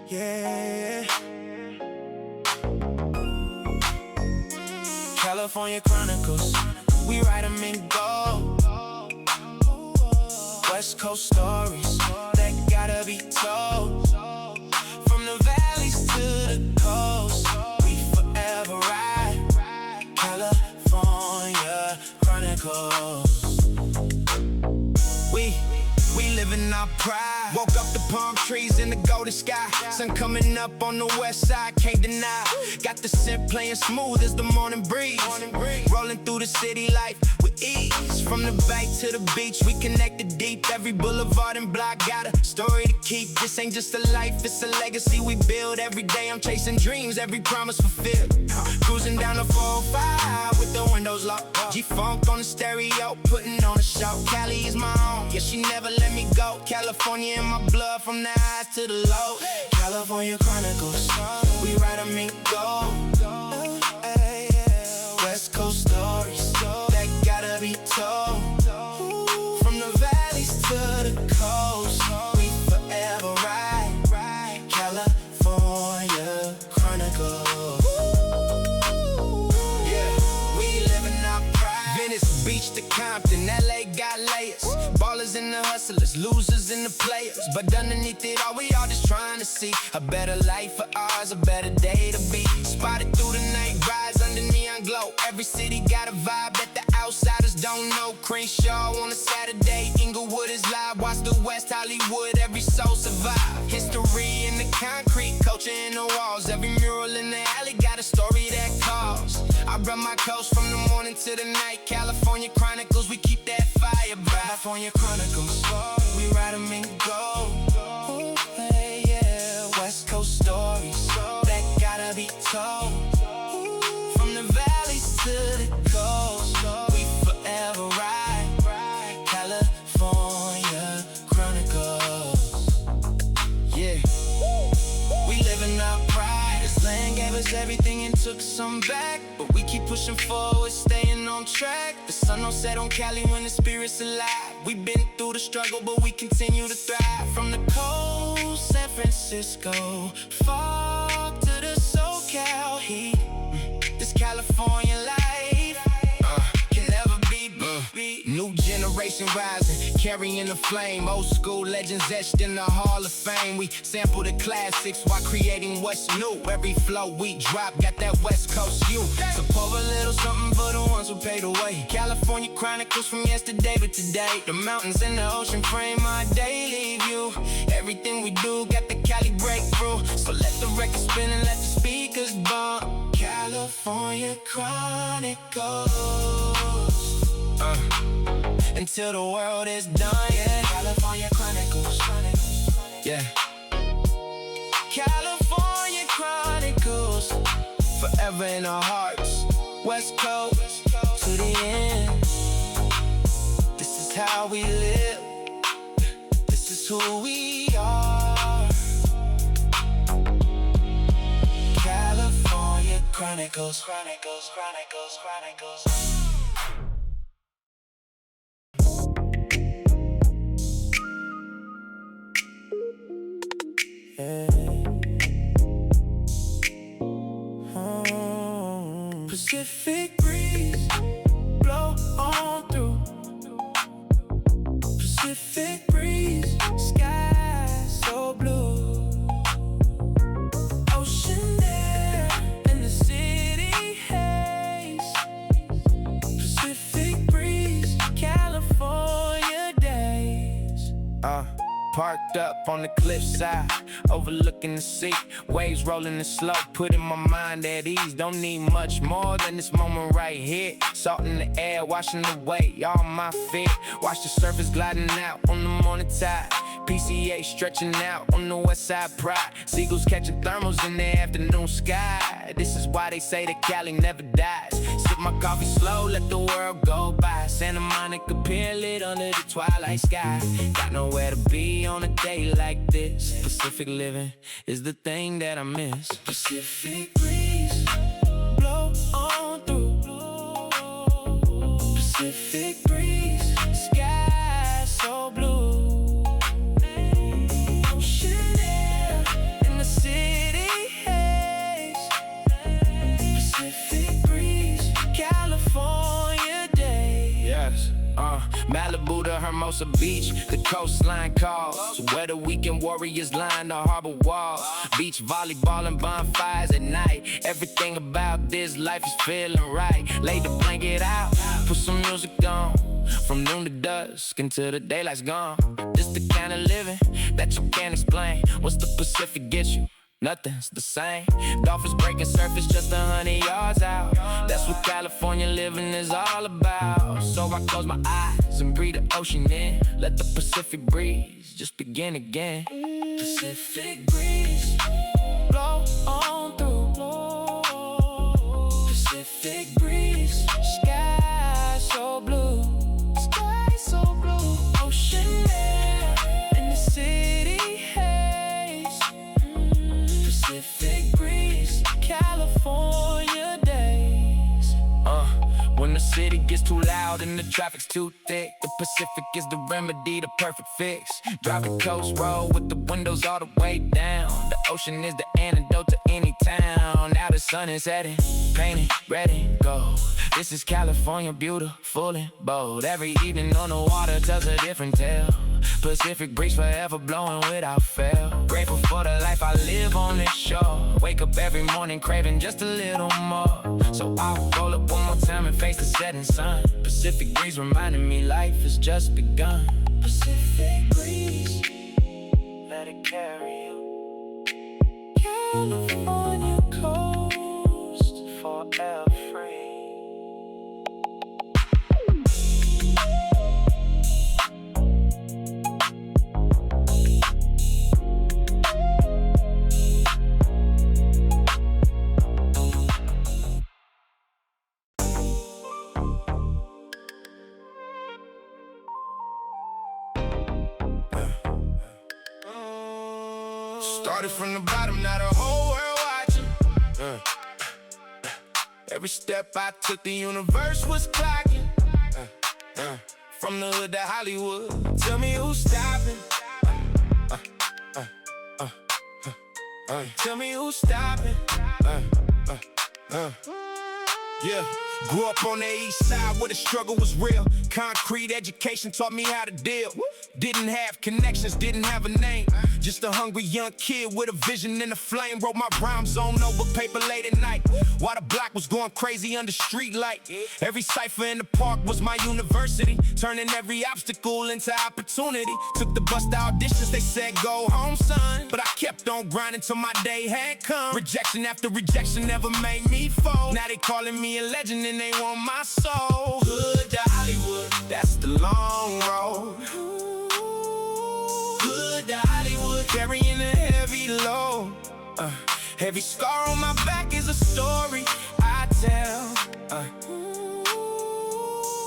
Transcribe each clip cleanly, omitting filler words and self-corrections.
Yeah. California Chronicles, we write them in gold. West Coast stories that gotta be told. From the valleys to the coast, we forever ride. California Chronicles. We living our pride. Woke up the palm trees in the golden sky. Sun coming up on the west side, can't deny. Got the scent playing smooth as the morning breeze. Rolling through the city life with ease. From the bay to the beach, we connected deep. Every boulevard and block got a story to keep. This ain't just a life, it's a legacy we build. Every day I'm chasing dreams, every promise fulfilled. Cruising down the 405 with the windows locked. G-Funk on the stereo, putting on a show. Cali is my home, yeah, she never let me go. California in my blood, from the highs to the low. California Chronicles, we write them in gold. West Coast stories that gotta be told. From the valleys to the coast, we forever ride. California Chronicles. Yeah, we living our pride. Venice Beach to Compton, LA got layers. Ballers and the hustlers, losers and the players. But underneath it all, we all just trying to see a better life for ours, a better day to be. Spotted through the night, rise under neon glow. Every city got a vibe that the outsiders don't know. Crenshaw on a Saturday, Inglewood is live. Watch the West Hollywood, every soul survive. History in the concrete, culture in the walls. Every mural in the alley got a story that calls. I run my coast from the morning to the night. California Chronicles, we keep that fire bright. California Chronicles, we write them in gold. Hey, yeah, West Coast stories that gotta be told. From the valleys to the coast, we forever ride. California Chronicles. Yeah, we living our pride. This land gave us everything and took some back, but we keep pushing forward, staying on track. The sun don't set on Cali when the spirit's alive. We've been through the struggle, but we continue to thrive. From the coast, San Francisco, far to the SoCal heat. This California life can never be beat. New generation rising, carrying the flame. Old school legends etched in the Hall of Fame. We sample the classics while creating what's new. Every flow we drop got that West Coast you. So pour a little something for the ones who paid the way. California Chronicles from yesterday to today. The mountains and the ocean frame our daily view. Everything we do got the Cali breakthrough. So let the record spin and let the speakers bump. California Chronicles. Until the world is done, yeah. California Chronicles. Yeah. California Chronicles. Forever in our hearts. West Coast to the end. This is how we live. This is who we are. California Chronicles. Chronicles, Chronicles, Chronicles. Pacific breeze, blow on through. Pacific breeze, sky so blue. Ocean air and the city haze. Pacific breeze, California days. Parked up on the cliffside, overlooking the sea. Waves rolling in slow, putting my mind at ease. Don't need much more than this moment right here. Salt in the air, washing away all my fear. Watch the surface gliding out on the morning tide. PCA stretching out on the west side pride. Seagulls catching thermals in the afternoon sky. This is why they say that Cali never dies. Sip my coffee slow, let the world go by. Santa Monica Pier lit under the twilight sky. Got nowhere to be on a day like this. Pacific living is the thing that I miss. Pacific breeze, blow on through. Pacific breeze, sky Malibu to Hermosa Beach, the coastline calls. Where the weekend warriors line the harbor wall. Beach volleyball and bonfires at night. Everything about this life is feeling right. Lay the blanket out, put some music on. From noon to dusk until the daylight's gone. This the kind of living that you can't explain. What's the Pacific get you? Nothing's the same. Dolphins breaking surface just 100 yards out. That's what California living is all about. So I close my eyes and breathe the ocean in. Let the Pacific breeze just begin again. Pacific breeze, blow on through. Pacific breeze, sky so blue. Sky so blue, ocean air in the city haze. Pacific breeze, California days. When the city gets too loud and the traffic's too thick, the Pacific is the remedy, the perfect fix. Driving coast road with the windows all the way down. The ocean is the antidote to any town. Now the sun is setting, painted, ready, go. This is California, beautiful and bold. Every evening on the water tells a different tale. Pacific breeze forever blowing without fail. Grateful for the life I live on this shore. Wake up every morning craving just a little more. So I'll roll up one more time and face the setting sun. Pacific breeze reminding me life has just begun. Pacific breeze, let it carry you. California coast, forever free. Started from the bottom, now the whole world watching. Every step I took, the universe was clocking. From the hood to Hollywood, tell me who's stopping. Tell me who's stopping. Yeah, grew up on the east side where the struggle was real. Concrete education taught me how to deal. Didn't have connections, didn't have a name. Just a hungry young kid with a vision and a flame. Wrote my rhymes on notebook paper late at night while the block was going crazy under street light. Every cipher in the park was my university, turning every obstacle into opportunity. Took the bus to auditions, they said go home son, but I kept on grinding till my day had come. Rejection after rejection never made me fold. Now they calling me a legend and they want my soul. Hood to Hollywood, that's the long road. Hood to Hollywood, carrying a heavy load. Heavy scar on my back is a story I tell.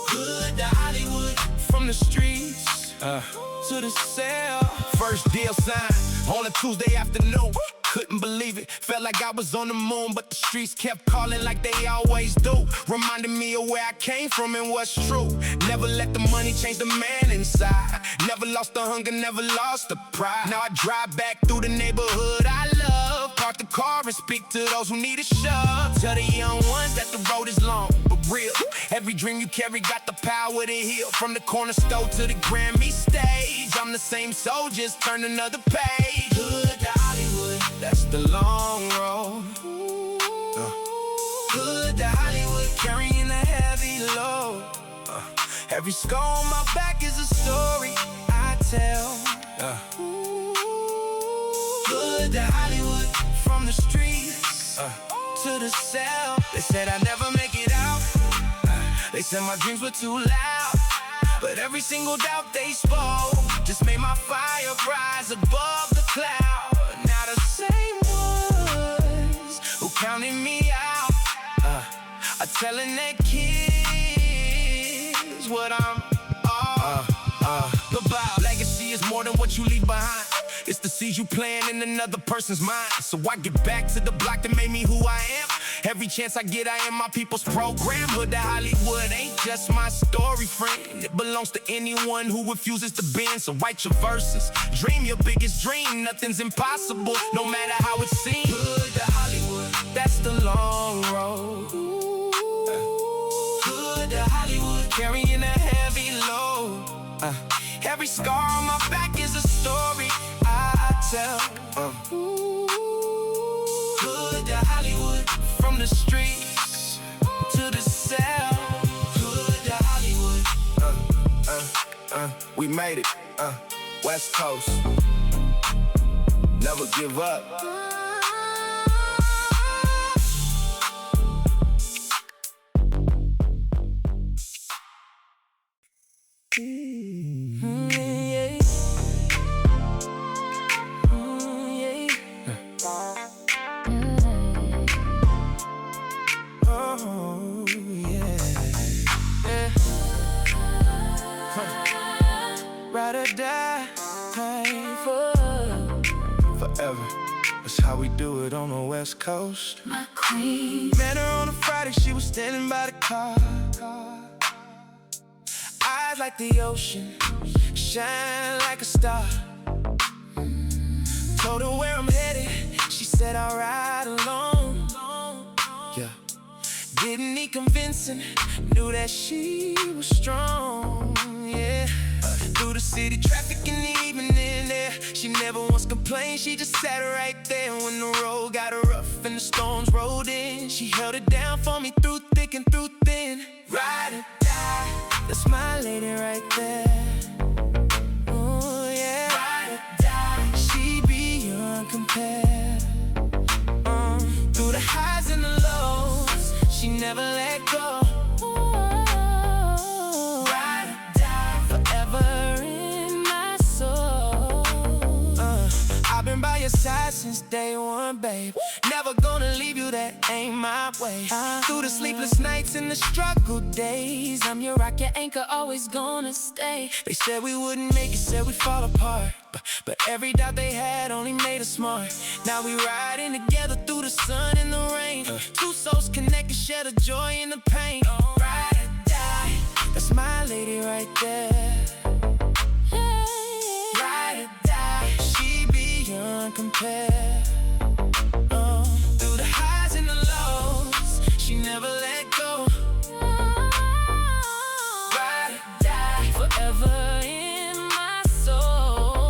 Hood to Hollywood, from the streets to the cell. First deal signed on a Tuesday afternoon. Couldn't believe it, felt like I was on the moon, but the streets kept calling like they always do. Reminding me of where I came from and what's true. Never let the money change the man inside. Never lost the hunger, never lost the pride. Now I drive back through the neighborhood I love. Park the car and speak to those who need a shove. Tell the young ones that the road is long, but real. Every dream you carry got the power to heal. From the corner store to the Grammy stage, I'm the same soul, just turn another page. Hood to Hollywood, that's the long road. Hood to Hollywood, carrying a heavy load. Every scar on my back is a story I tell. Hood to Hollywood, from the streets to the cell. They said I'd never make it out. They said my dreams were too loud. But every single doubt they spoke just made my fire rise above the cloud. Now the same ones who counted me out are telling their kids what I'm all about. Legacy is more than what you leave behind. It's the seeds you plant in another person's mind. So I get back to the block that made me who I am. Every chance I get, I am my people's program. Hood to Hollywood ain't just my story, friend. It belongs to anyone who refuses to bend. So write your verses, dream your biggest dream. Nothing's impossible, no matter how it seems. Hood to Hollywood, that's the long road. Hood to Hollywood, carrying a heavy load. Every scar on my back is a story I tell. Hood to Hollywood, from the streets to the cell. Hood to Hollywood. We made it. West Coast. Never give up. Ride or die forever. That's how we do it on the West Coast. My queen. Met her on a Friday, she was standing by the car. Eyes like the ocean, shine like a star. Told her where I'm headed, she said I'll ride alone. Yeah, didn't need convincing, knew that she was strong. Yeah, through the city traffic in the evening there, she never once complained, she just sat right there. When the road got rough and the storms rolled in, she held it down for me through thick and through thin. Ride or die, that's my lady right there. Oh yeah, ride or die, she beyond compare. Through the highs and the lows, she never let go. Ride or die, forever in my soul. I've been by your side since day one, babe. Never gonna leave you, that ain't my way. Through the sleepless nights and the struggle days, I'm your rock, your anchor, always gonna stay. They said we wouldn't make it, said we'd fall apart, but every doubt they had only made us smart. Now we riding together through the sun and the rain. Two souls connected, share the joy and the pain. Ride or die, that's my lady right there. Ride or die, she beyond compare. Through the highs and the lows, she never let go. Ride or die, forever in my soul.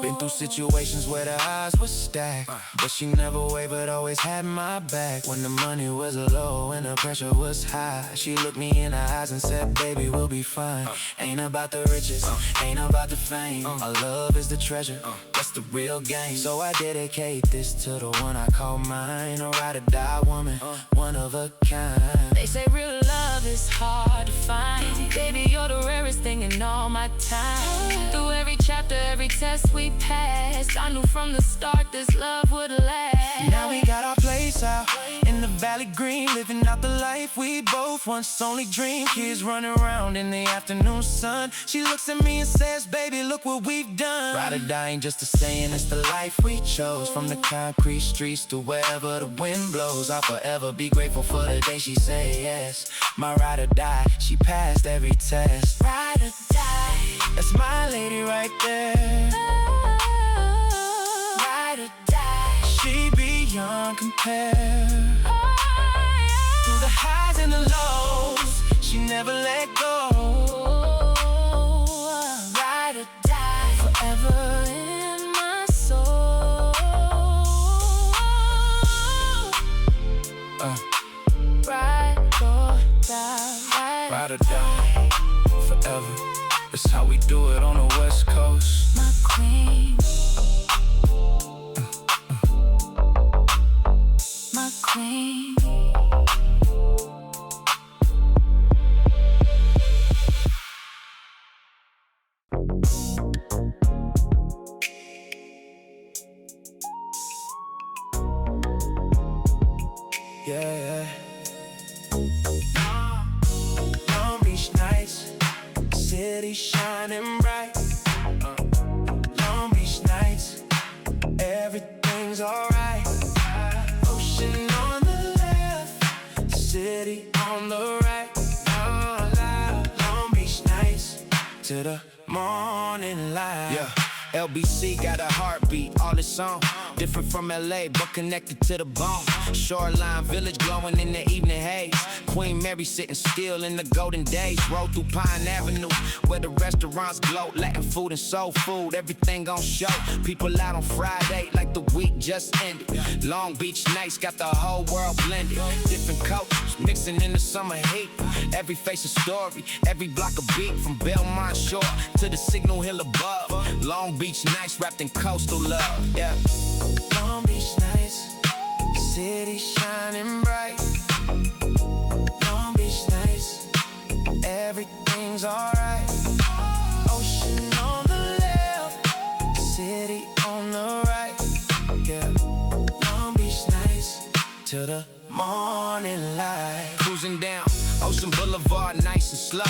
Been through situations where the odds were stacked, but she never wavered, always had my back. When the money was low and the pressure was high, she looked me in the eyes and said, baby, we'll be fine. Ain't about the riches, ain't about the fame. Our love is the treasure, that's the real game. So I dedicate this to the one I call mine. A ride or die woman, one of a kind. They say real love is hard to find. Baby, you're the rarest thing in all my time. Through every chapter, every test we passed, I knew from the start this love would last. Now we got our place out in the valley green, living out the life we both once only dreamed. Kids running around in the afternoon sun. She looks at me and says, baby, look what we've done. Ride or die ain't just a saying, it's the life we chose. From the concrete streets to wherever the wind blows, I'll forever be grateful for the day she said yes. My ride or die, she passed every test. Ride or die, that's my lady right there. ride or die, She beyond compare. Through the highs and the lows, she never let go. Ride or die, forever in my soul. Ride or die, Ride or die, forever. That's how we do it on the West Coast. my queen. My queen. Yeah. Long Beach nights, city shining bright. Long Beach nights, everything's alright. Ocean on the left, city on the right. Long Beach nights to the morning light. Yeah. LBC got a heartbeat, all its own. Different from LA, but connected to the bone. Shoreline village glowing in the evening haze. Queen Mary sitting still in the golden days. Roll through Pine Avenue, where the restaurants gloat. Latin food and soul food, everything gon' show. People out on Friday like the week just ended. Long Beach nights got the whole world blended. Different cultures mixing in the summer heat. Every face a story, every block a beat. From Belmont Shore to the Signal Hill above. Long Beach nights wrapped in coastal love, yeah. Long Beach nights, city shining bright. Long Beach nights, everything's alright. Ocean on the left, city on the right, yeah. Long Beach nights, till the morning light. Cruising down Ocean Boulevard, nice and slow.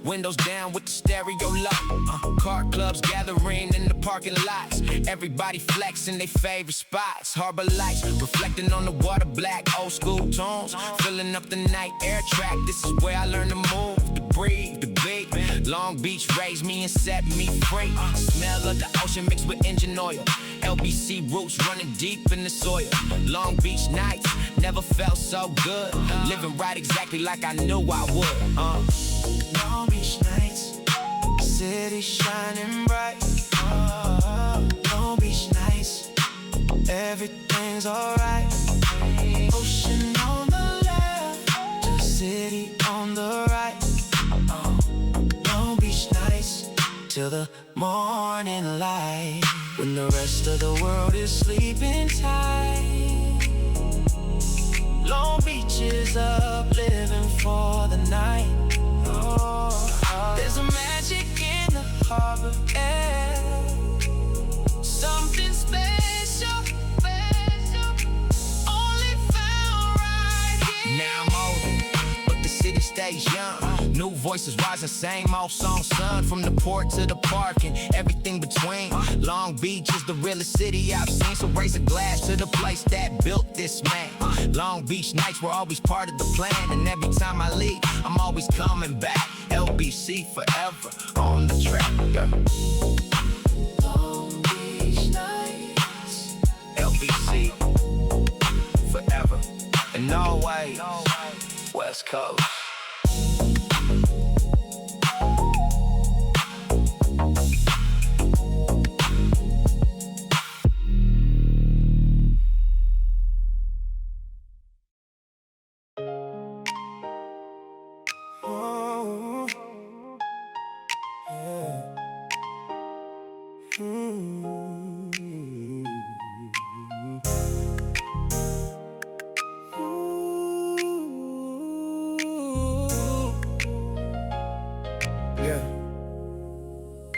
Windows down with the stereo low. Car clubs gathering in the parking lots. Everybody flexing their favorite spots. Harbor lights reflecting on the water, black old school tunes. Filling up the night air track. This is where I learned to move, to breathe, to be. Long Beach raised me and set me free. Smell of the ocean mixed with engine oil. LBC roots running deep in the soil. Long Beach nights never felt so good. Living right exactly like I knew I would. Long Beach nights, city shining bright. Long Beach nights, everything's alright. Ocean on the left, the city on the right. Long Beach nights, till the morning light. When the rest of the world is sleeping tight, Long Beach is up living for the night. There's a magic in the harbor air, something special, only found right here. Now I'm older, but the city stays young. New voices rising, same old song sung. From the port to the park and everything between. Long Beach is the realest city I've seen. So raise a glass to the place that built this man. Long Beach nights were always part of the plan. And every time I leave, I'm always coming back. LBC forever on the track, yeah. Long Beach nights, LBC forever and always West Coast.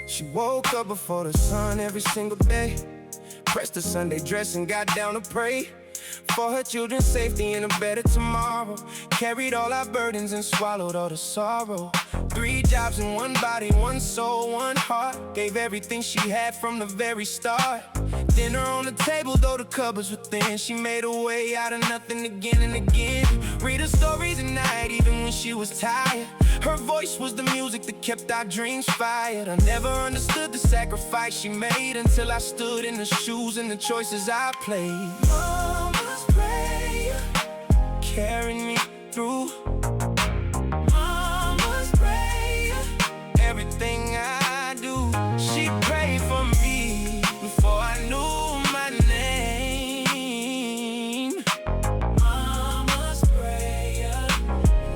She woke up before the sun every single day. Pressed the Sunday dress and got down to pray for her children's safety and a better tomorrow. Carried all our burdens and swallowed all the sorrow. 3 jobs in one body, one soul, one heart. Gave everything she had from the very start. Dinner on the table, though the cupboards were thin. She made her way out of nothing again and again. Read her stories at night, even when she was tired. Her voice was the music that kept our dreams fired. I never understood the sacrifice she made until I stood in the shoes and the choices I played. Mama's prayer carried me through. Mama's prayer, everything I do. She prayed for me before I knew my name. Mama's prayer,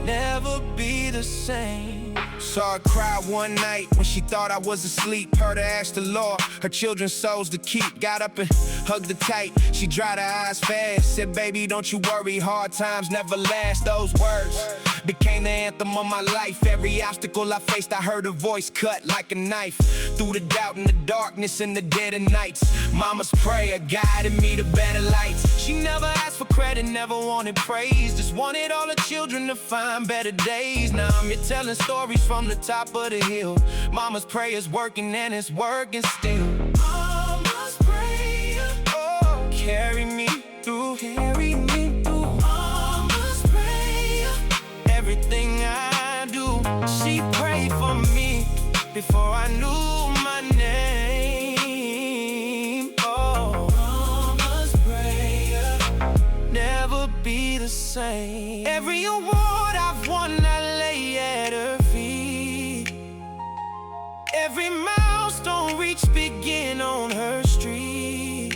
never be the same. Saw her cry one night when she thought I was asleep. Heard her ask the Lord her children's souls to keep. Got up and hugged her tight. She dried her eyes fast. Said, baby, don't you worry, hard times never last. Those words became the anthem of my life. Every obstacle I faced, I heard her voice cut like a knife. Through the doubt and the darkness and the dead of nights, Mama's prayer guided me to better lights. She never asked for credit, never wanted praise. Just wanted all her children to find better days. Now I'm here telling stories from the top of the hill. Mama's prayer's working and it's working still. Mama's prayer, oh, carry me through, carry me through. Mama's prayer, everything I do. She prayed for me before I knew my name. same. Every award I've won, I lay at her feet. Every milestone reached begin on her street.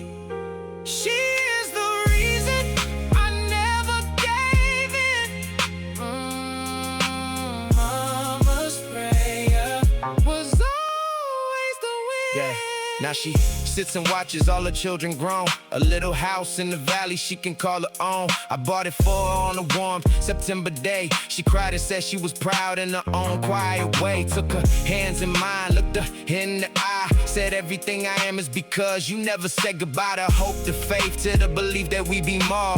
She is the reason I never gave in. Mama's prayer was always the win. Yeah, now she sits and watches all her children grown. A little house in the valley she can call her own. I bought it for her on a warm September day. She cried and said she was proud in her own quiet way. Took her hands in mine, looked her in the eye, said everything I am is because you never said goodbye to hope, to faith, to the belief that we be more.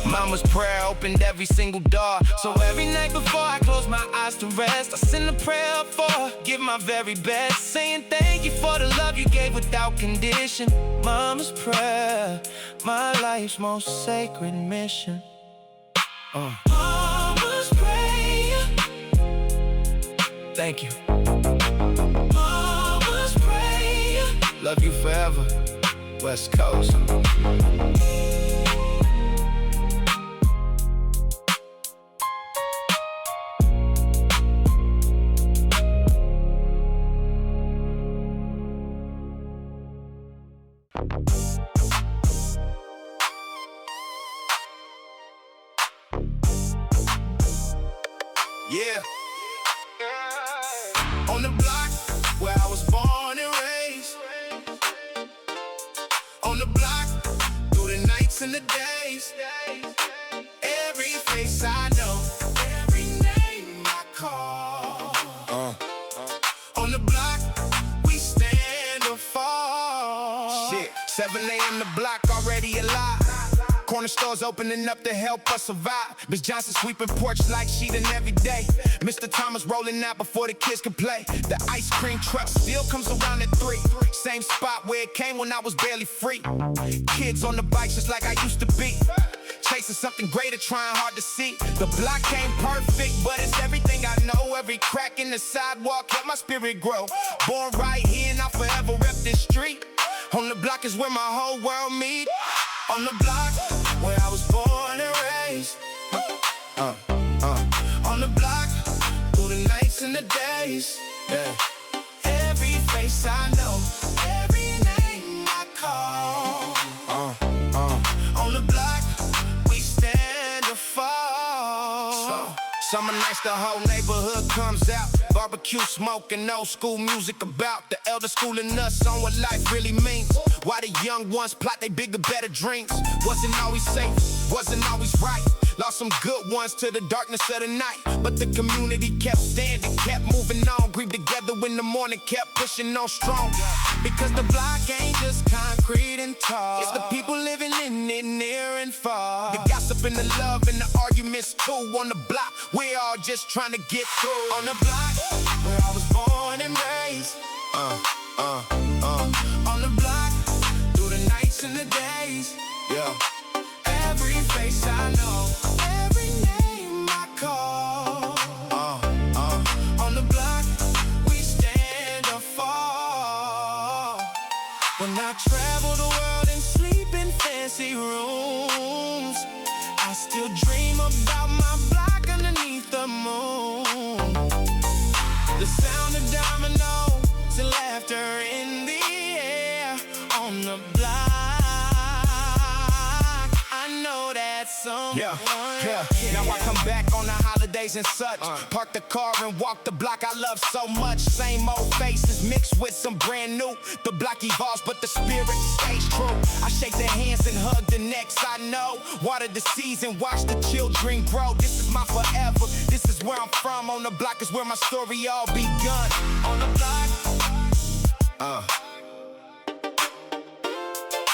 Mama's prayer opened every single door. So every night before I close my eyes to rest, I send a prayer up for her, give my very best, saying thank you for the love you gave without condition. Mama's prayer, my life's most sacred mission. Mama's prayer, thank you. Mama's prayer, love you forever, West Coast. Yeah. On the block where I was born and raised. On the block through the nights and the days. Every face I know, every name I call. On the block we stand or fall. Shit, 7 a.m. the block already alive. Corner stores opening up to help us survive. Miss Johnson sweeping porch like she done every day. Mr. Thomas rolling out before the kids can play. The ice cream truck still comes around at 3. Same spot where it came when I was barely free. Kids on the bikes just like I used to be. Chasing something greater, trying hard to see. The block ain't perfect, but it's everything I know. Every crack in the sidewalk helped my spirit grow. Born right here and I'll forever rep this street. On the block is where my whole world meet. On the block where I was born and raised. On the block through the nights and the days. Yeah. Every face I know, every name I call. On the block we stand or fall. Summer nights the whole neighborhood comes out. Barbecue smoke and old school music about the elder schooling us on what life really means. Why the young ones plot they bigger, better dreams. Wasn't always safe, wasn't always right. Lost some good ones to the darkness of the night. But the community kept standing, kept moving on. Grieved together in the morning, kept pushing on strong. Because the block ain't just concrete and tall. It's the people living in it near and far. The gossip and the love and the arguments too. On the block, we're all just trying to get through. On the block where I was born and raised. On the block through the nights and the days. Yeah. Every face I know, every name I call. On the block we stand or fall. When I travel the world and sleep in fancy rooms, I still dream about my block underneath the moon. The sound of dominoes and laughter in the air. On the block yeah. Now I come back on the holidays and such. Park the car and walk the block I love so much. Same old faces mixed with some brand new. The block evolves but the spirit stays true. I shake their hands and hug the necks I know. Water the seeds and watch the children grow. This is my forever, this is where I'm from. On the block is where my story all begun. On the block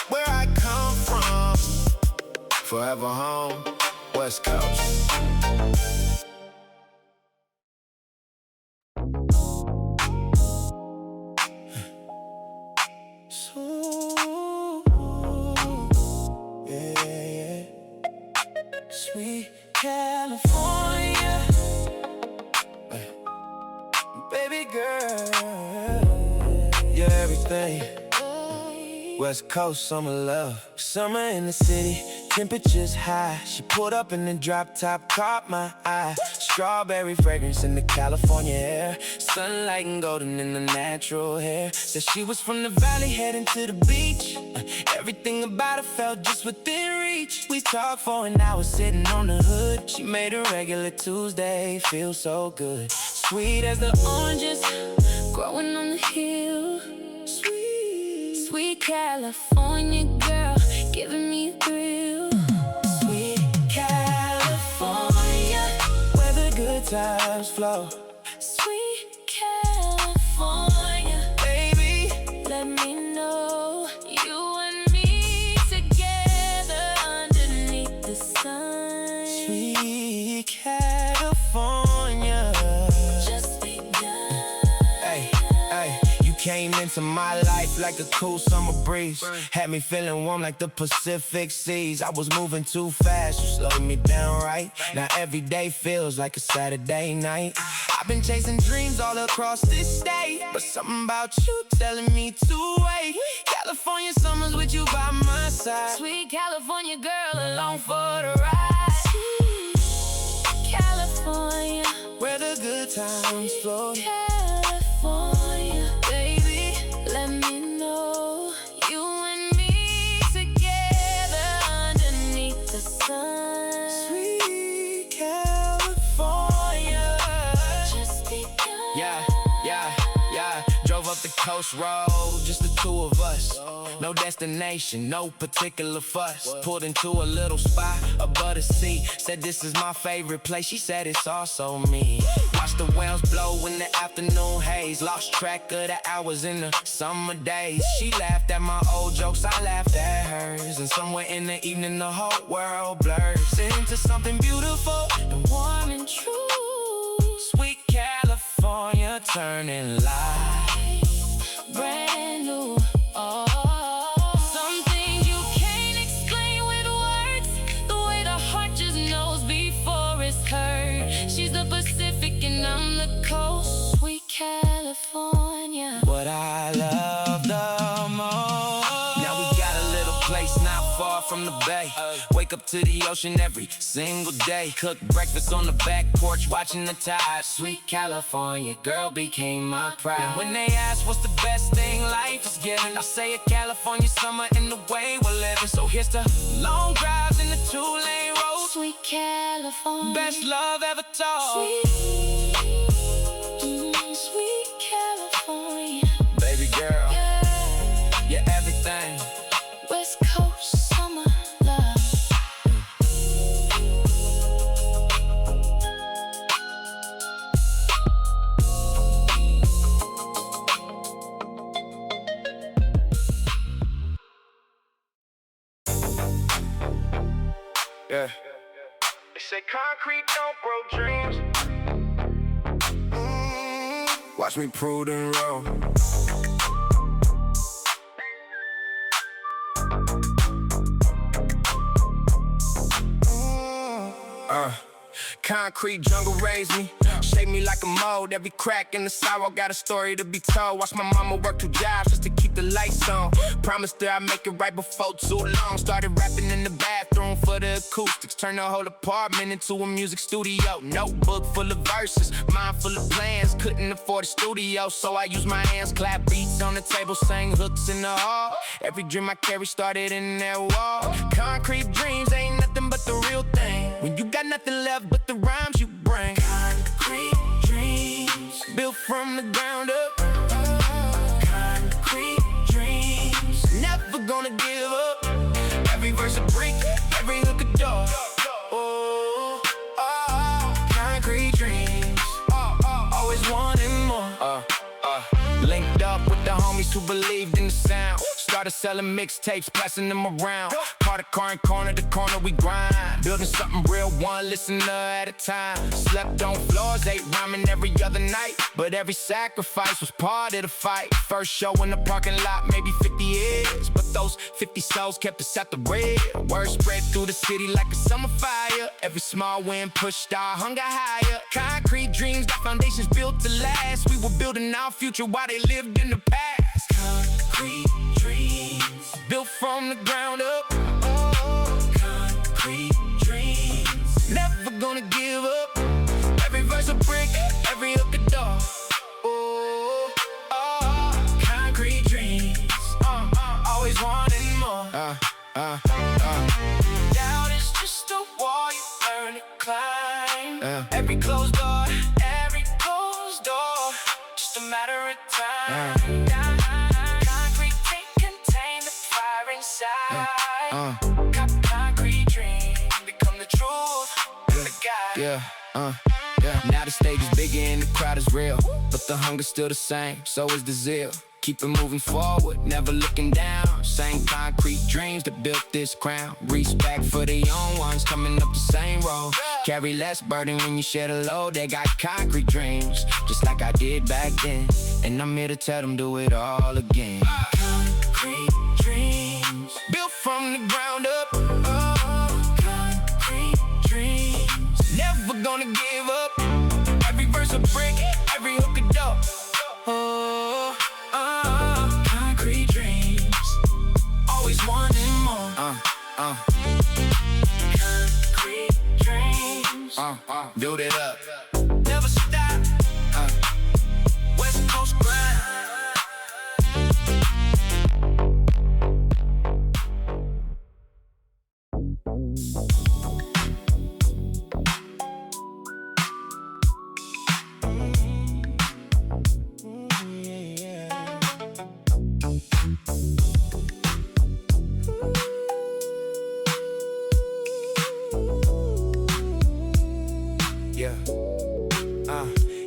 where I come from. Forever home, West Coast. Yeah. Sweet California, baby girl, you're everything. West Coast, summer love. Summer in the city, temperatures high. She pulled up in the drop top, caught my eye. Strawberry fragrance in the California air. Sunlight and golden in the natural hair. Said she was from the valley heading to the beach. Everything about her felt just within reach. We talked for an hour sitting on the hood. She made a regular Tuesday feel so good. Sweet as the oranges growing on the hill. Sweet, sweet California girl, giving me a thrill. Sweet California, where the good times flow. Sweet California, baby, let me know you and me together underneath the sun. Sweet California, just begun. Hey, hey, you came into my life like a cool summer breeze. Had me feeling warm like the Pacific seas. I was moving too fast, you slowed me down right. Now every day feels like a Saturday night. I've been chasing dreams all across this state, but something about you telling me to wait. California summers with you by my side. Sweet California girl, along for the ride. California, where the good times flow. California, baby, let me know you and me together underneath the sun. Sweet California, just begun. Yeah, yeah, yeah. Drove up the coast road, just the two of us. No destination, no particular fuss. Pulled into a little spot above the sea. Said this is my favorite place. She said it's also me. Watched the whales blow in the afternoon haze. Lost track of the hours in the summer days. She laughed at my old jokes, I laughed at hers. And somewhere in the evening the whole world blurs into something beautiful and warm and true. Sweet California turning life brand new. Oh, some things you can't explain with words. The way the heart just knows before it's heard. She's the Pacific and I'm the coast. Sweet California, what I love the most. Now we got a little place not far from the bay. Wake up to the ocean every single day. Cook breakfast on the back porch, watching the tide. Sweet California girl became my pride. And when they ask what's the best thing life is giving, I say a California summer in the way we're living. So here's to long drives in the two-lane road. Sweet California, best love ever taught. Sweet California, baby girl, yeah, you're everything. West Coast summer love. Yeah. They say concrete don't grow dreams. Watch me prove them wrong. Concrete jungle raised me, shaped me like a mold. Every crack in the sidewalk got a story to be told. Watch my mama work 2 jobs just to keep the lights on. Promised her I'd make it right before too long. Started rapping in the bathroom for the acoustics. Turned the whole apartment into a music studio. Notebook full of verses, mind full of plans. Couldn't afford a studio, so I used my hands. Clap beats on the table, sang hooks in the hall. Every dream I carry started in that wall. Concrete dreams ain't nothing but the real thing. When you got nothing left but the rhymes you bring. Concrete dreams, built from the ground up. Concrete dreams, never gonna give up. Every verse a brick, every hook a door. Oh, oh, concrete dreams, always wanting more. Linked up with the homies who believed in the sound. Started selling mixtapes, passing them around. Caught a car in corner to corner, we grind. Building something real, one listener at a time. Slept on floors, ate ramen every other night. But every sacrifice was part of the fight. First show in the parking lot, maybe 50 years. But those 50 souls kept us at the red. Word spread through the city like a summer fire. Every small wind pushed our hunger higher. Concrete dreams, got foundations built to last. We were building our future while they lived in the past. Concrete dreams, built from the ground up. gonna give up. Every verse a brick, every hook a door. Oh, oh, concrete dreams, always wanting more. Doubt is just a wall you learn to climb. Every closed door, just a matter of time. Concrete can't contain the fire inside. Concrete dream become the truth, the guide. Now the stage is bigger and the crowd is real, but the hunger's still the same, so is the zeal. Keep it moving forward, never looking down. Same concrete dreams that built this crown. Reach back for the young ones coming up the same road. Carry less burden when you share the load. They got concrete dreams, just like I did back then. And I'm here to tell them do it all again. Concrete dreams, built from the ground up. Oh, concrete dreams, never gonna give up. Every verse a brick, every hook a door. Oh, concrete dreams, always wanting more. Concrete dreams, build it up, never stop. West Coast grind.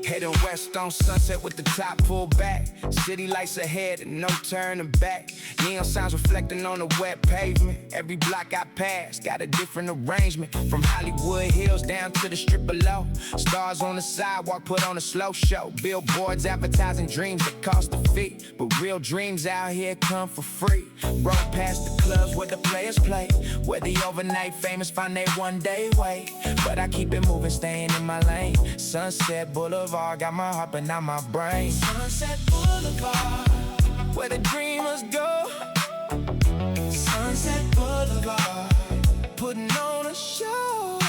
Heading west on Sunset with the top pulled back. City lights ahead and no turning back. Neon signs reflecting on the wet pavement. Every block I pass got a different arrangement. From Hollywood Hills down to the strip below. Stars on the sidewalk put on a slow show. Billboards advertising dreams that cost a fee, but real dreams out here come for free. Roll past the clubs where the players play, where the overnight famous find their one day way. But I keep it moving, staying in my lane. Sunset Boulevard got my heart but not my brain. Sunset Boulevard, where the dreamers go. Sunset Boulevard, putting on a show.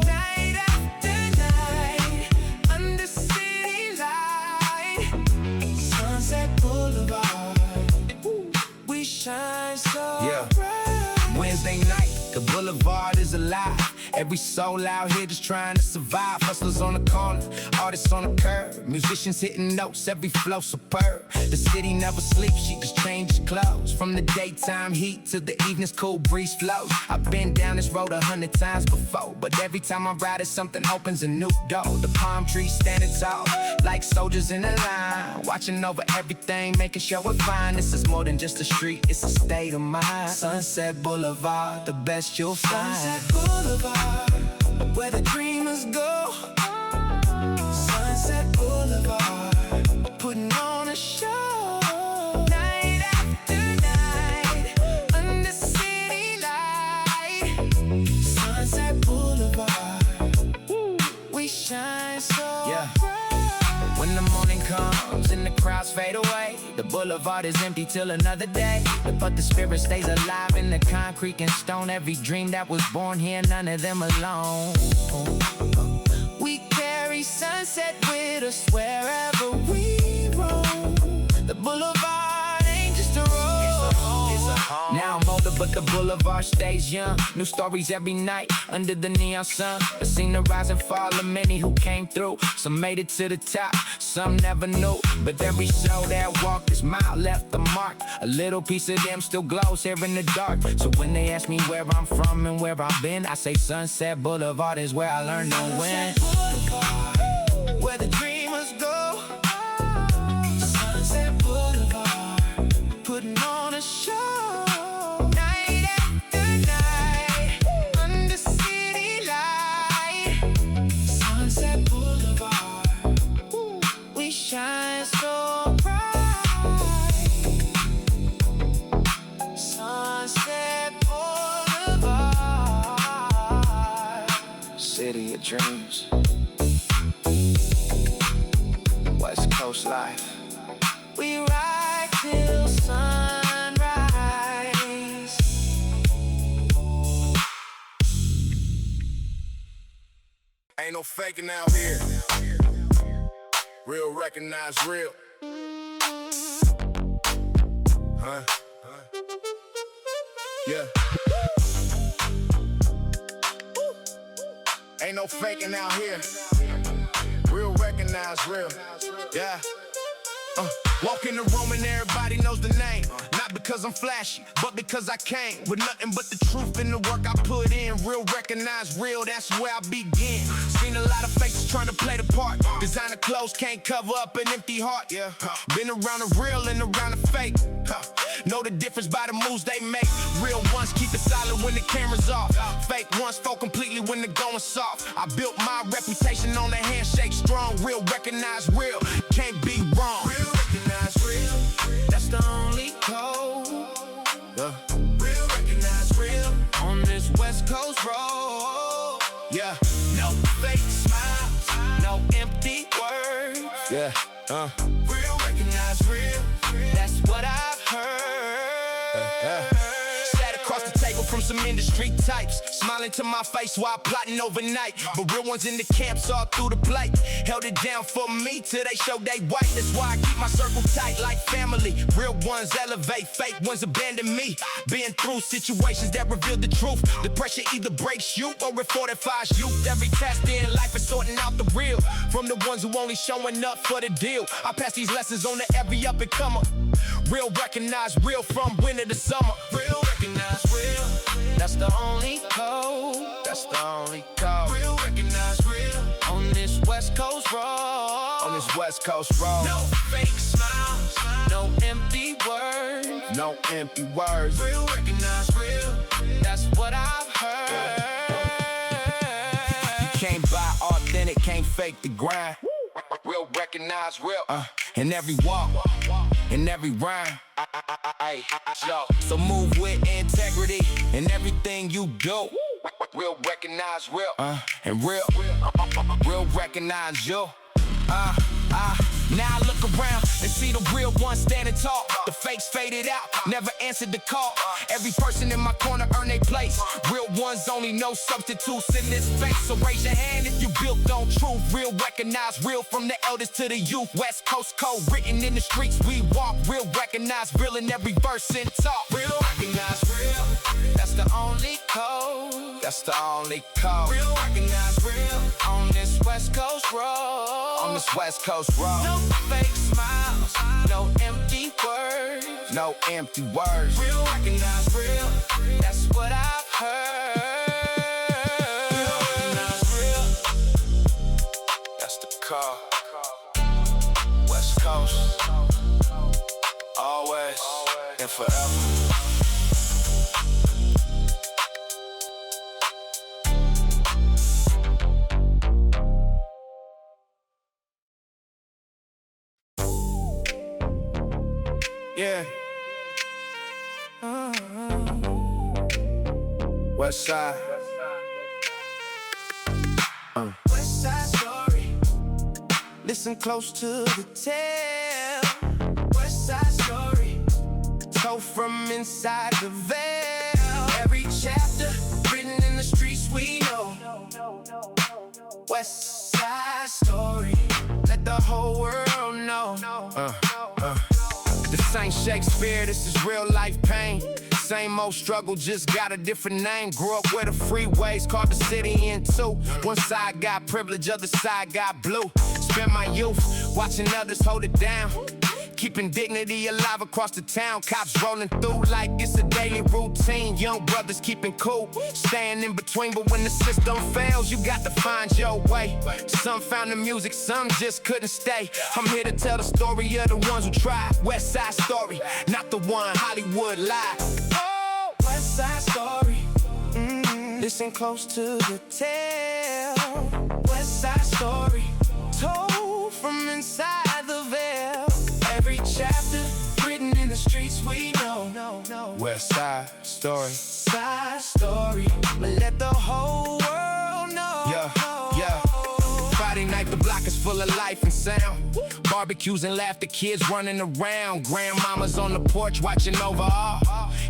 Night after night, under city light. Sunset Boulevard, we shine so bright. Wednesday night, the boulevard is alive. Every soul out here just trying to survive. Hustlers on the corner, artists on the curb, musicians hitting notes, every flow superb. The city never sleeps, she just changes clothes. From the daytime heat to the evening's cool breeze flows. I've been down this road 100 times before, but every time I ride it, something opens a new door. The palm trees standing tall, like soldiers in a line, watching over everything, making sure we're fine. This is more than just a street, it's a state of mind. Sunset Boulevard, the best you'll find. Sunset Boulevard, where the dreamers go. Sunset Boulevard, putting on a show. Night after night, under city light. Sunset Boulevard, we shine so bright. When the morning comes and the crowds fade away, the boulevard is empty till another day. But the spirit stays alive in the concrete and stone. Every dream that was born here, none of them alone. We carry sunset with us wherever we roam. The boulevard ain't just a road, it's a home. Now I'm older, but the boulevard stays young. New stories every night under the neon sun. I've seen the rise and fall of many who came through. Some made it to the top, some never knew. But every soul that walked this mile left a mark. A little piece of them still glows here in the dark. So when they ask me where I'm from and where I've been, I say Sunset Boulevard is where I learned to win. Boulevard, where the dreamers go. Sunset Boulevard, putting on a show. Night after night, under city light. Sunset Boulevard, we shine so bright. Sunset Boulevard, city of dreams. West Coast life, we ride till sun. faking out here. Real recognize real. Huh? Yeah. Ain't no faking out here. Real recognize real. Yeah. Walk in the room and everybody knows the name. Not because I'm flashy, but because I came with nothing but the truth in the work I put in. Real recognize real, that's where I begin. Seen a lot of faces trying to play the part. Designer clothes can't cover up an empty heart. Yeah. Been around the real and around the fake. Know the difference by the moves they make. Real ones keep it solid when the camera's off. Fake ones fall completely when the going soft. I built my reputation on the handshake strong. Real recognize real, can't be wrong. Real recognize real, that's the only code. Real recognize real on this West Coast road. Yeah, no fake smiles, no empty words. Yeah, real recognize real, that's what I've heard. Sat across the table from some industry types, smiling to my face while plotting overnight. But real ones in the camps all through the plate, held it down for me till they showed they white. That's why I keep my circle tight like family. Real ones elevate, fake ones abandon me. Been through situations that reveal the truth. The pressure either breaks you or it fortifies you. Every task in life is sorting out the real from the ones who only showing up for the deal. I pass these lessons on to every up and comer. Real recognize real from winter to summer. Real recognize real, that's the only code. That's the only code. Real recognize real on this West Coast road. On this West Coast road. No fake smiles, no empty words. No empty words. Real recognize real, that's what I've heard. You can't buy authentic, can't fake the grind. Real recognize real, in every walk, in every rhyme. So move with integrity in everything you do. Real recognize real, and real recognize you. Now I look around and see the real ones standing tall. The fakes faded out, never answered the call. Every person in my corner earned their place. Real ones only know substitutes in this space. So raise your hand if you built on truth. Real recognize real from the elders to the youth. West Coast code written in the streets we walk. Real recognize real in every verse and talk. Real recognize real, that's the only code. That's the only code. Real recognize real on this West Coast road. On this West Coast road. No fake smiles, no empty words. No empty words. Real recognize real, that's what I've heard. Real recognize real, that's the call. West Coast, always and forever. Yeah. West Side. West Side Story. Listen close to the tale. West Side Story. Told from inside the veil. Every chapter written in the streets we know. West Side Story. Let the whole world know. This ain't Shakespeare, this is real life pain. Same old struggle, just got a different name. Grew up where the freeways carved the city in two. One side got privilege, other side got blue. Spent my youth watching others hold it down. Keeping dignity alive across the town. Cops rolling through like it's a daily routine. Young brothers keeping cool, staying in between. But when the system fails, you got to find your way. Some found the music, some just couldn't stay. I'm here to tell the story of the ones who tried. West Side Story, not the one Hollywood lied. Oh, West Side Story. Listen close to the tale. West Side Story, told from inside the veil. Every chapter written in the streets we know. West Side Story. Side Story. Let the whole world know. Yeah. Friday night the block is full of life and sound. Barbecues and laughter, kids running around. Grandmamas on the porch watching over all.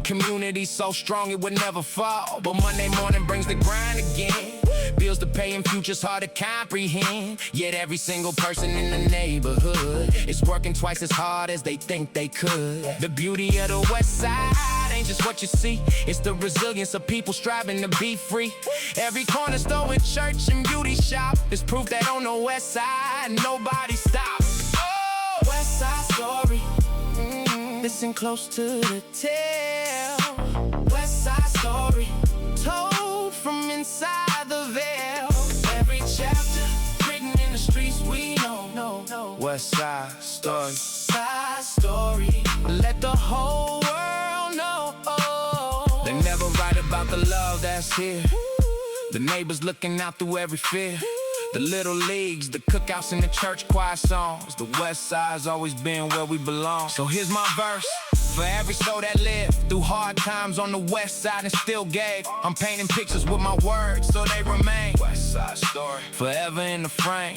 Community so strong it would never fall. But Monday morning brings the grind again. bills to pay and future's hard to comprehend. Yet every single person in the neighborhood is working twice as hard as they think they could. The beauty of the West Side ain't just what you see, it's the resilience of people striving to be free. Every corner store and church and beauty shop is proof that on the West Side nobody stops. Oh, West Side Story. Listen close to the tale. West Side Story, told from inside the veil. Every chapter written in the streets we know. West Side Story. West Side Story. Let the whole world know. They never write about the love that's here. The neighbors looking out through every fear. The little leagues, the cookouts and the church choir songs. The West Side's always been where we belong. So here's my verse. For every soul that lived through hard times on the West Side and still gave, I'm painting pictures with my words so they remain. West Side Story, forever in the frame.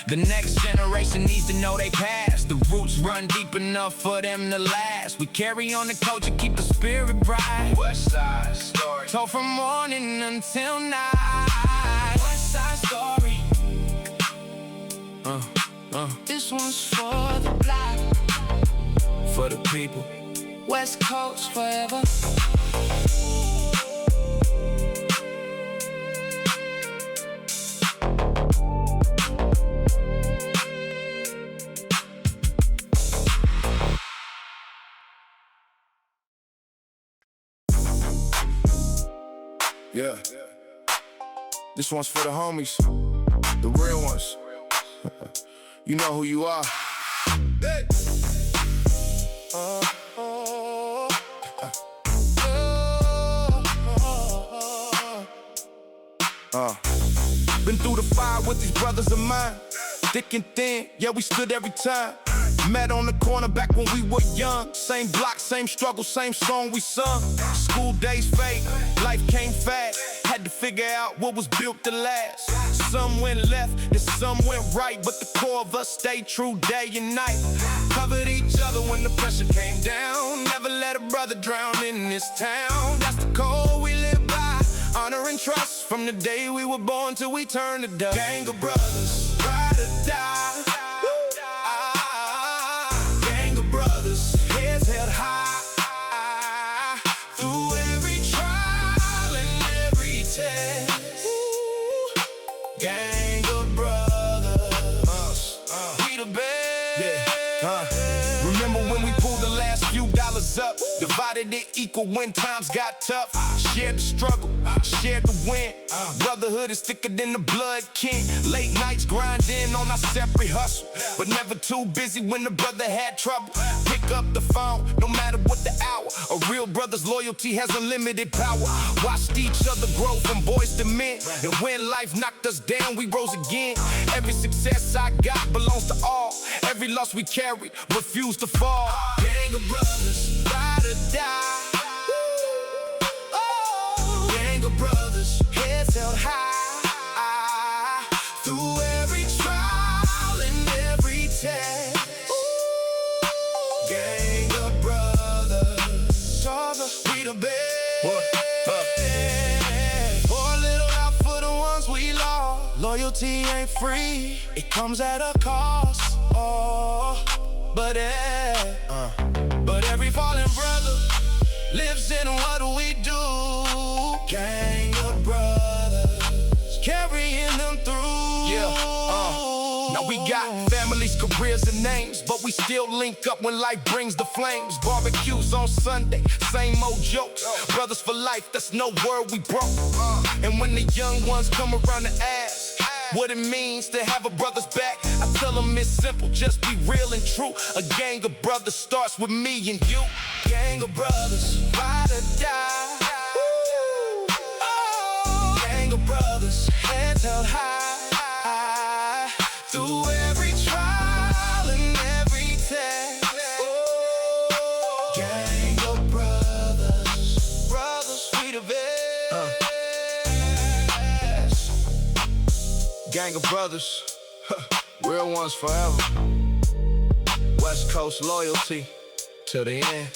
The next generation needs to know they past. The roots run deep enough for them to last. We carry on the culture, keep the spirit bright. West Side Story, told from morning until night. West Side Story. This one's for the block, for the people. West Coast forever. Yeah. This one's for the homies, the real ones. You know who you are. Hey. Been through the fire with these brothers of mine. Thick and thin, yeah, we stood every time. Met on the corner back when we were young. Same block, same struggle, same song we sung. School days fade, life came fast. Had to figure out what was built to last. Some went left and some went right, but the core of us stayed true day and night. Covered each other when the pressure came down. Never let a brother drown in this town. That's the code we live by. Honor and trust from the day we were born till we turn to dust. Gang of brothers, ride or die. Gang of brothers, heads held high. Through every trial and every test. Gang of brothers, we the best. Remember when we pulled the last few dollars up, divided it equal when times got tough. Shared the struggle, shared the win. Brotherhood is thicker than the blood kin. Late nights grinding on our separate hustle, but never too busy when the brother had trouble. Pick up the phone, no matter what the hour. A real brother's loyalty has unlimited power. Watched each other grow from boys to men, and when life knocked us down, we rose again. Every success I got belongs to all. Every loss we carry, refuse to fall. Gang of brothers, ride or die. Gang of brothers, heads held high. Through every trial and every test. Gang of brothers, we the best. Pour a little out for the ones we lost. Loyalty ain't free, it comes at a cost. But every fallen brother lives in what we do. Gang of brothers, carrying them through. Now we got families, careers, and names, but we still link up when life brings the flames. Barbecues on Sunday, same old jokes. Brothers for life, that's no word we broke. And when the young ones come around to ask what it means to have a brother's back, I tell them it's simple, just be real and true. A gang of brothers starts with me and you. Gang of brothers, ride or die. Gang of brothers, heads held high. Through every trial and every test. Gang of brothers, brothers, we the best. Gang of brothers, real ones forever. West Coast loyalty till the end.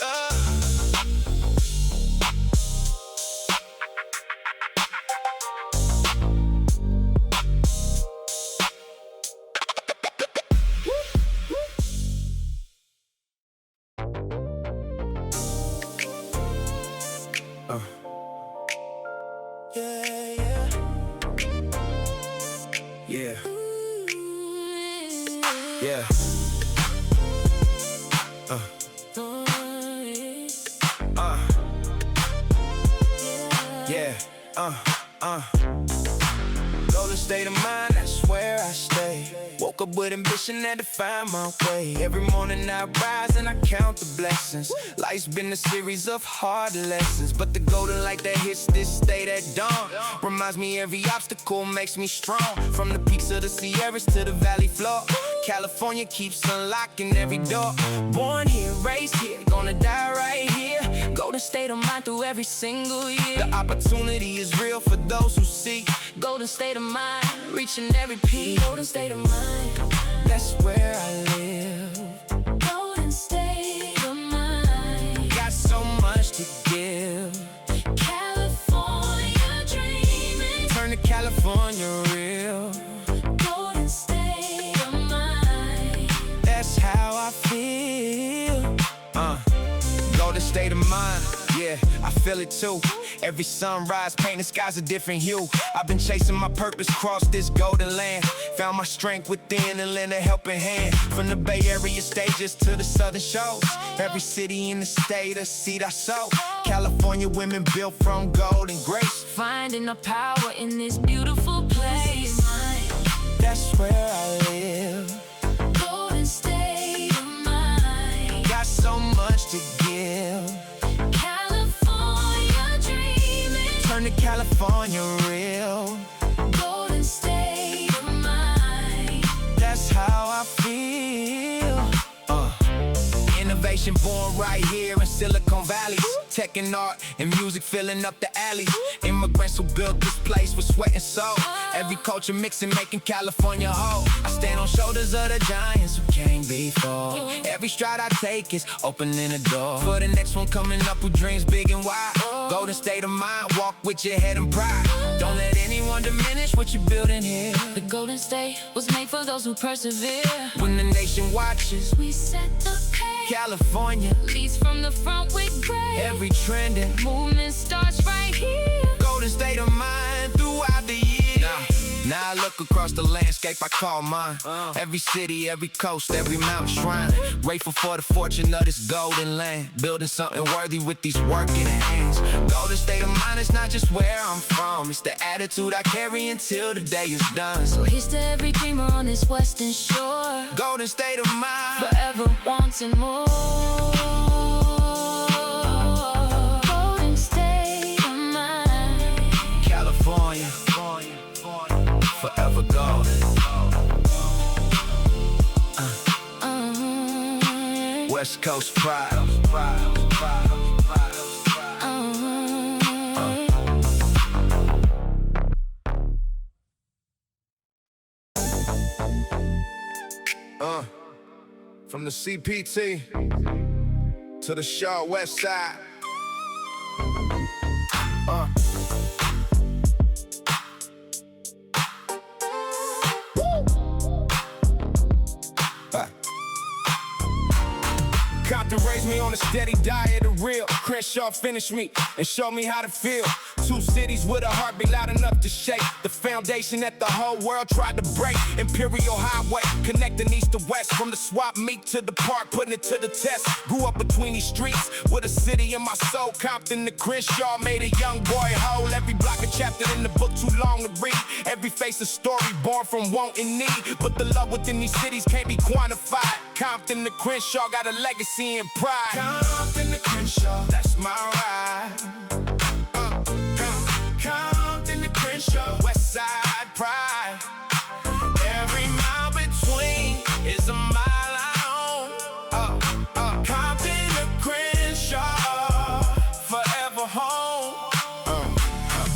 Golden state of mind, that's where I stay. Woke up with ambition, had to find my way. Every morning I rise and I count the blessings. Life's been a series of hard lessons, but the golden light that hits this state at dawn reminds me every obstacle makes me strong. From the peaks of the Sierras to the valley floor, California keeps unlocking every door. Born here, raised here, gonna die right here. Golden state of mind through every single year. The opportunity is real for those who seek. Golden state of mind, reaching every peak. Golden state of mind, that's where I live. golden state of mind. Got so much to give. California dreaming. Turn to California real. Golden state of mind. That's how I feel. Golden state of mind. Yeah, I feel it too. Every sunrise, paint the skies a different hue. I've been chasing my purpose, crossed this golden land. Found my strength within and lend a helping hand. From the Bay Area stages to the southern shores, every city in the state, a seed I sow. California women built from gold and grace. Finding the power in this beautiful place. That's where I live. Golden state of mind. Got so much to give. California dreaming. Turn to California real. Golden state of mind. That's how I feel. Innovation born right here in Silicon Valley. Tech and art and music filling up the alleys. Immigrants who built this place with sweat and soul. Every culture mixing, making California whole. I stand on shoulders of the giants who came before. Every stride I take is opening a door for the next one coming up who dreams big and wide. Golden state of mind, walk with your head and pride. Don't let anyone diminish what you're building here. The golden state was made for those who persevere. When the nation watches, We set the pace. California Leads from the front with grace. every trending. Movement starts right here. Golden state of mind throughout the year. Now I look across the landscape I call mine. Every city, every coast, every mountain shrine. Grateful for the fortune of this golden land. Building something worthy with these working hands. Golden state of mind is not just where I'm from. It's the attitude I carry until the day is done. So here's to every dreamer on this western shore. Golden state of mind. Forever wanting more. Golden state of mind. California, forever golden. West Coast pride. From the CPT to the Shaw West Side. Compton raised me on a steady diet of real. Crenshaw finished me and showed me how to feel. Two cities with a heartbeat loud enough to shake the foundation that the whole world tried to break. Imperial Highway, connecting east to west. From the swap meet to the park, putting it to the test. Grew up between these streets with a city in my soul. Compton to Crenshaw made a young boy whole. Every block a chapter in the book too long to read. Every face a story born from want and need. But the love within these cities can't be quantified. Compton to Crenshaw got a legacy and pride. Compton to Crenshaw, that's my ride. Compton to Crenshaw, West Side pride. Every mile between is a mile I own. Compton to Crenshaw, forever home.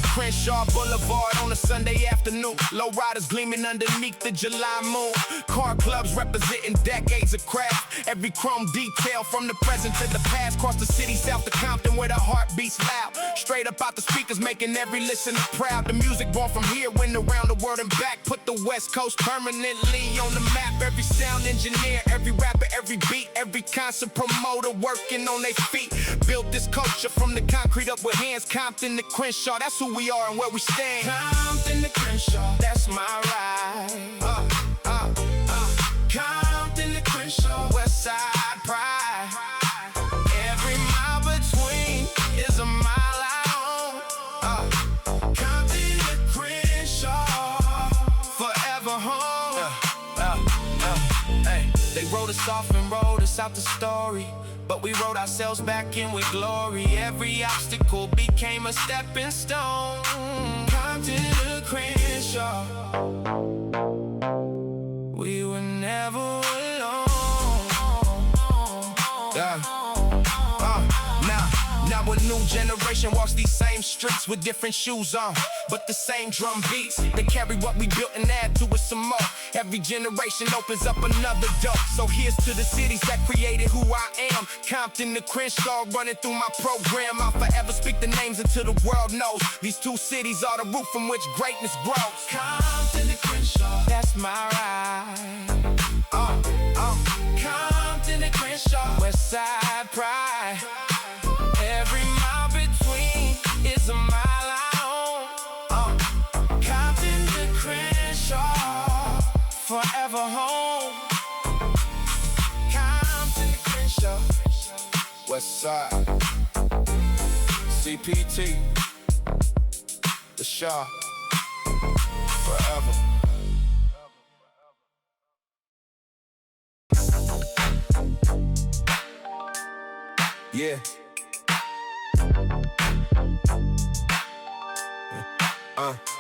Crenshaw Boulevard on a Sunday afternoon. Lowriders gleaming underneath the July moon. Car clubs representing decades of craft. Every chrome detail from the present to the past. Across the city south to Compton where the heart beats loud. Straight up out the speakers making every listener proud. The music born from here went around the world and back. Put the West Coast permanently on the map. Every sound engineer, every rapper, every beat, every concert promoter working on their feet. Built this culture from the concrete up with hands. Compton to Crenshaw, that's who we are and where we stand. Compton to Crenshaw, that's my ride. Compton to Crenshaw, West Side pride. Every mile between is a mile I own. wrote us off and wrote us out the story, but we wrote ourselves back in with glory. Every obstacle became a stepping stone. Compton to Crenshaw, we were never alone. Now a new generation walks these same streets with different shoes on, but the same drum beats. They carry what we built and add to it some more. Every generation opens up another door. So here's to the cities that created who I am. Compton to Crenshaw, running through my program. I'll forever speak the names until the world knows. These two cities are the roof from which greatness grows. Compton to Crenshaw, that's my ride. Compton to Crenshaw, West Side pride. Every mile between is a mile I own. Compton to Crenshaw, forever home. Compton to Crenshaw, West Side, CPT, the Shaw, forever. Yeah.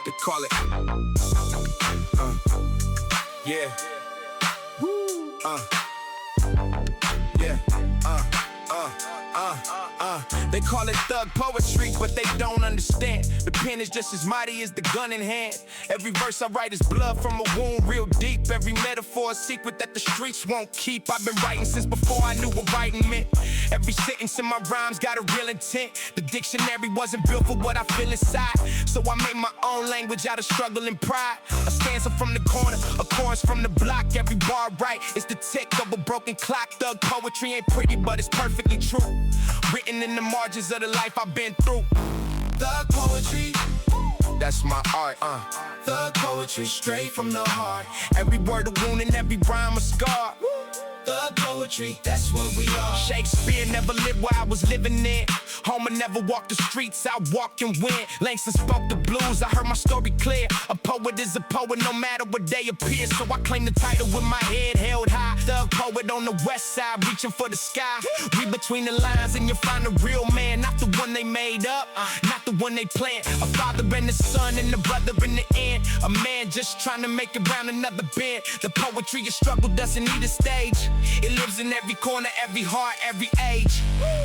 They call it, yeah, They call it thug poetry, but they don't understand. The pen is just as mighty as the gun in hand. Every verse I write is blood from a wound real deep. Every metaphor a secret that the streets won't keep. I've been writing since before I knew what writing meant. Every sentence in my rhymes got a real intent. The dictionary wasn't built for what I feel inside, so I made my own language out of struggle and pride. A stanza from the corner, a chorus from the block. Every bar right, it's the tick of a broken clock. Thug poetry ain't pretty, but it's perfectly true. Written in the margins of the life I've been through. Thug poetry, that's my art, Thug poetry, straight from the heart. Every word a wound and every rhyme a scar. Thug poetry, that's what we are. Shakespeare never lived where I was living in. Homer never walked the streets, I walked and win. Langston spoke the blues, I heard my story clear. A poet is a poet no matter what day appears, so I claim the title with my head held high. Thug poet on the west side, reaching for the sky. Read between the lines and you'll find a real man. Not the one they made up, not the one they planned. A father and a son and a brother in the end. A man just trying to make it round another bend. The poetry of struggle doesn't need a stage. It lives in every corner, every heart, every age.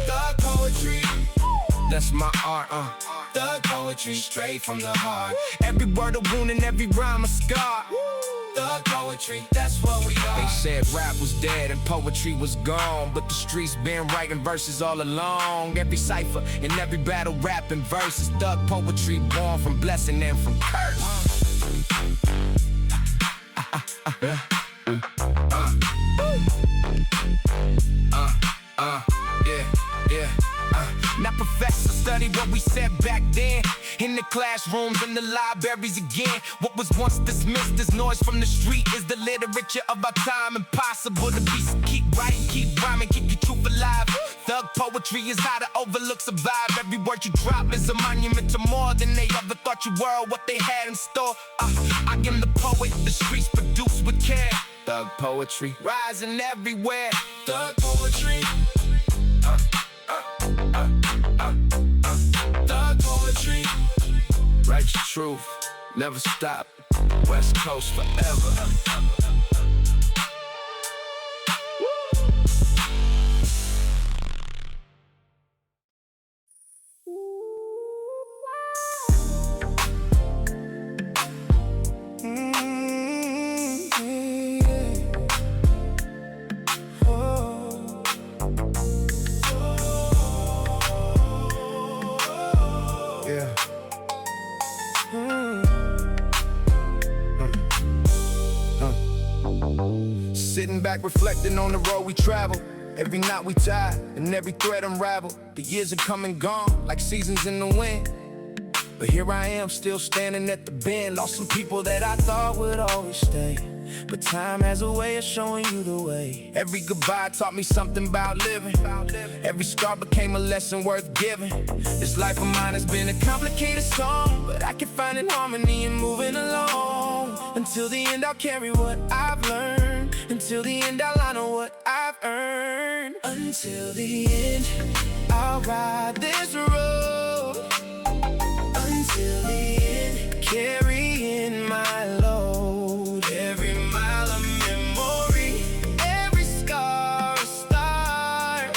Thug poetry, that's my art, Thug poetry, straight from the heart. Every word a wound and every rhyme a scar. Thug poetry, that's what we are. They said rap was dead and poetry was gone, but the streets been writing verses all along. Every cipher and every battle rapping verses. Thug poetry born from blessing and from curse. Now professor studied what we said back then, in the classrooms and the libraries again. What was once dismissed as noise from the street is the literature of our time. Impossible to be, so keep writing, keep rhyming, keep your truth alive. Thug poetry is how to overlook, survive. Every word you drop is a monument to more than they ever thought you were, or what they had in store. I am the poet, the streets produce with care. Thug poetry, rising everywhere. Thug poetry, thug poetry, write your truth, never stop. West Coast forever. Sitting back reflecting on the road we travel. Every knot we tie and every thread unraveled. The years have come and gone like seasons in the wind, but here I am still standing at the bend. Lost some people that I thought would always stay, but time has a way of showing you the way. Every goodbye taught me something about living. Every scar became a lesson worth giving. This life of mine has been a complicated song, but I can find an harmony in moving along. Until the end I'll carry what I've learned. Until the end, I'll honor what I've earned. Until the end, I'll ride this road. Until the end, carrying my load. Every mile a memory, every scar a start.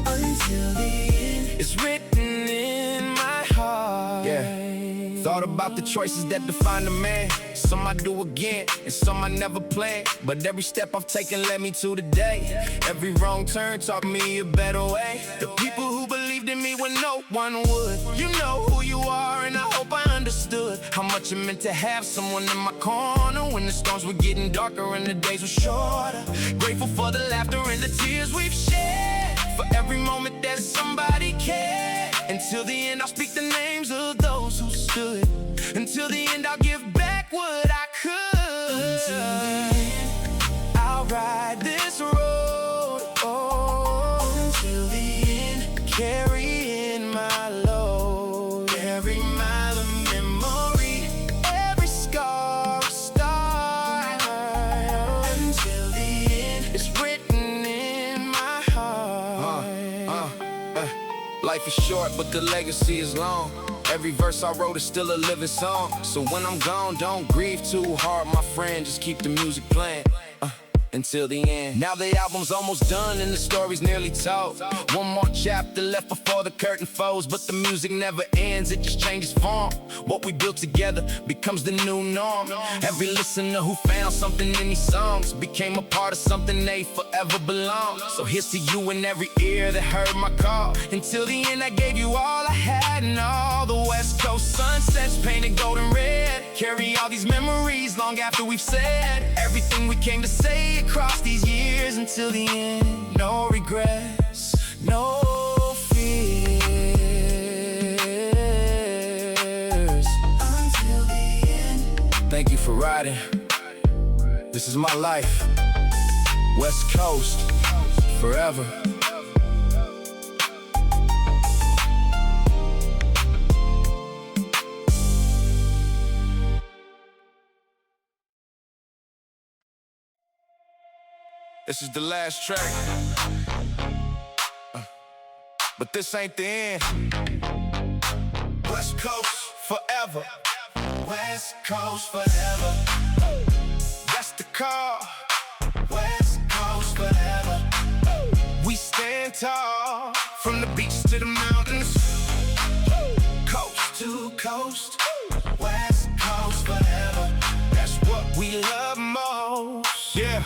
Until the end, it's written in my heart. Yeah, thought about the choices that define a man. Some I do again, and some I never planned. But every step I've taken led me to today. Every wrong turn taught me a better way. The people who believed in me when no one would. You know who you are, and I hope I understood how much it meant to have someone in my corner when the storms were getting darker and the days were shorter. Grateful for the laughter and the tears we've shared, for every moment that somebody cared. Until the end, I'll speak the names of those who stood. Until the end, I'll give back what I could. Until the end, I'll ride this road. Oh, until the end, carrying my load. Every mile of memory, every scar a start. Until the end, it's written in my heart. Life is short, but the legacy is long. Every verse I wrote is still a living song. So when I'm gone, don't grieve too hard, my friend. Just keep the music playing until the end. Now the album's almost done and the story's nearly told. One more chapter left before the curtain folds, but the music never ends, it just changes form. What we built together becomes the new norm. Every listener who found something in these songs became a part of something they forever belong. So here's to you in every ear that heard my call. Until the end, I gave you all I had, and all the West Coast sunsets painted golden red carry all these memories long after we've said everything we came to say across these years. Until the end, no regrets, no fears. Until the end, thank you for riding. This is my life. West Coast, forever. This is the last track, but this ain't the end. West Coast forever. West Coast forever. That's the call. West Coast forever. We stand tall, from the beach to the mountains, coast to coast. West Coast forever. That's what we love most. Yeah.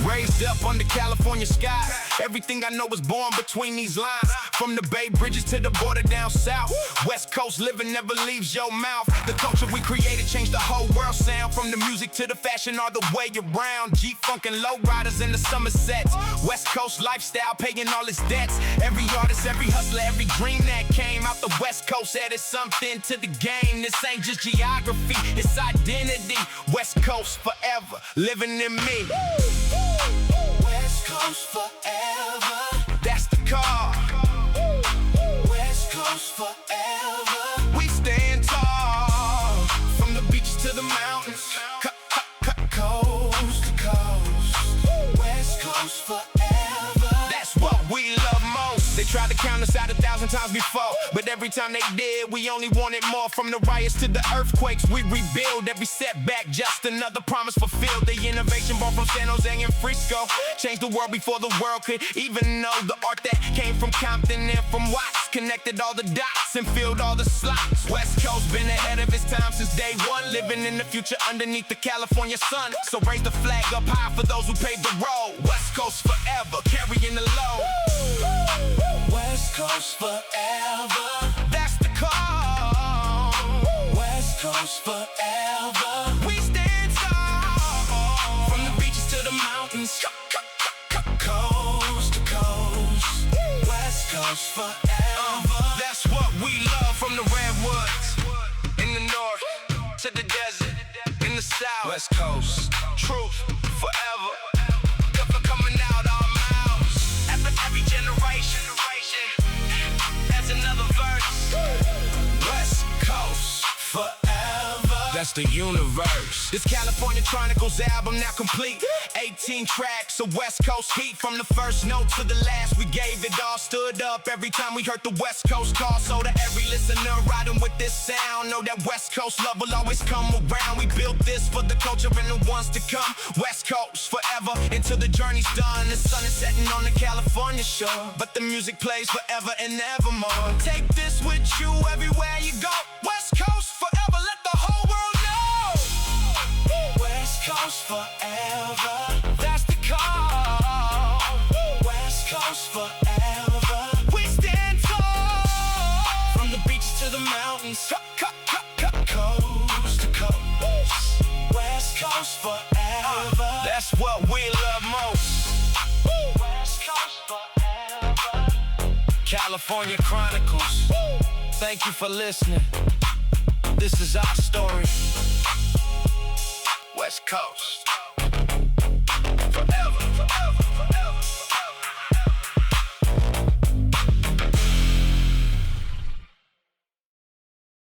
Raised up under California skies. Everything I know was born between these lines. From the Bay Bridges to the border down south. West Coast living never leaves your mouth. The culture we created changed the whole world sound. From the music to the fashion all the way around. G-Funk and Lowriders in the Somersets. West Coast lifestyle paying all its debts. Every artist, every hustler, every dream that came out the West Coast added something to the game. This ain't just geography, it's identity. West Coast forever, living in me. West Coast forever. That's the call. West Coast forever. We stand tall, from the beaches to the mountains, coast to coast. West Coast forever. That's what we love most. They tried to count us out 1,000 times before, but every time they did, we only wanted more. From the riots to the earthquakes, we rebuild every setback, just another promise fulfilled. The innovation born from San Jose and Frisco changed the world before the world could even know. The art that came from Compton and from Watts connected all the dots and filled all the slots. West Coast been ahead of its time since day one, living in the future underneath the California sun. So raise the flag up high for those who paved the road. West Coast forever, carrying the load. West Coast forever. That's the call. West Coast forever. We stand tall, from the beaches to the mountains, coast to coast. West Coast forever. That's what we love. From the redwoods in the north to the desert in the south. West Coast, truth forever. Coming out our mouths after every generation. There's another verse. West Coast forever. that's the universe. This California Chronicles album now complete. 18 tracks of West Coast heat. From the first note to the last, we gave it all. Stood up every time we heard the West Coast call. So to every listener riding with this sound, know that West Coast love will always come around. We built this for the culture and the ones to come. West Coast forever until the journey's done. The sun is setting on the California shore, but the music plays forever and evermore. Take this with you everywhere you go. West Coast forever, let the whole world know. West Coast forever. That's the call. West Coast forever. We stand tall. From the beaches to the mountains, coast to coast. West Coast forever. That's what we love most. West Coast forever. California Chronicles. Thank you for listening. This is our story. West Coast.